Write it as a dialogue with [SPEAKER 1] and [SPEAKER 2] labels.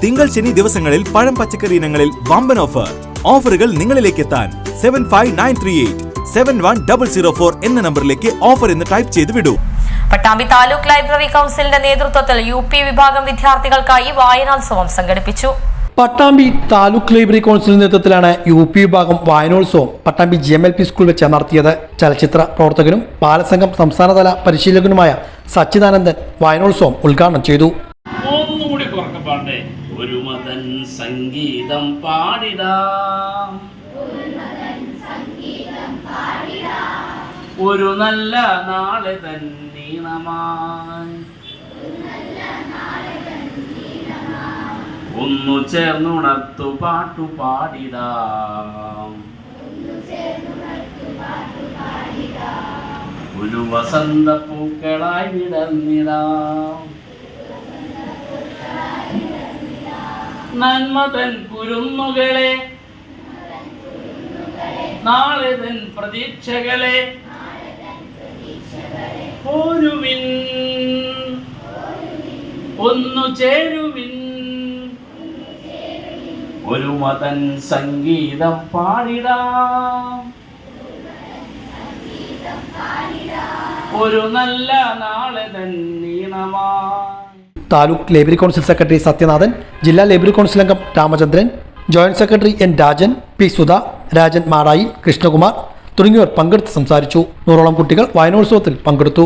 [SPEAKER 1] തിങ്കൾ ശനി ദിവസങ്ങളിൽ പഴം പച്ചക്കറി ഇനങ്ങളിൽ വമ്പൻ ഓഫർ. ഓഫറുകൾ നിങ്ങളിലേക്ക് എത്താൻ 7593871004 എന്ന നമ്പറിലേക്ക് ഓഫർ എന്ന് ടൈപ്പ് ചെയ്ത് വിടൂ.
[SPEAKER 2] പട്ടാമ്പി താലൂക്ക് ലൈബ്രറി കൗൺസിലിന്റെ നേതൃത്വത്തിൽ UP വിഭാഗം വിദ്യാർത്ഥികൾക്കായി വായനോത്സവം സംഘടിപ്പിച്ചു.
[SPEAKER 3] പട്ടാമ്പി താലൂക്ക് ലൈബ്രറി കൗൺസിലിന്റെ നേതൃത്വത്തിലാണ് UP വിഭാഗം വായനോത്സവം പട്ടാമ്പി GMLP സ്കൂൾ വെച്ച് നടത്തിയത്. ചലച്ചിത്ര പ്രവർത്തകനും ബാലസംഘം സംസ്ഥാനതല പരിശീലകനുമായ സച്ചിദാനന്ദൻ വായനോത്സവം ഉദ്ഘാടനം ചെയ്തു.
[SPEAKER 4] ഒരു മതൻ സംഗീതം പാടിടാം, ഒരു നല്ല നാളെ തന്നീണമായി ഒന്നു ചേർന്നുണർത്തു പാട്ടു പാടിടാം, ഒരു വസന്ത പൂക്കളായി വിടർന്നിടാം, നന്മതൻ കുരുന്നുകളെ നാളെ തൻ പ്രതീക്ഷകളെ പോരുവിൻ ഒന്നു ചേരുവിൻ, ഒരു മതൻ സംഗീതം പാടിടാം, ഒരു നല്ല നാളെ തന്നീണമായി.
[SPEAKER 3] Taluk library council secretary Sathyanathan, ജില്ലാ ലൈബ്രറി കൗൺസിൽ അംഗം Ramachandran, joint secretary N Rajan, P Sudha, Rajan Madayi, Krishnakumar തുടങ്ങിയവർ പങ്കെടുത്ത് സംസാരിച്ചു. 100ഓളം കുട്ടികൾ വായനോത്സവത്തിൽ പങ്കെടുത്തു.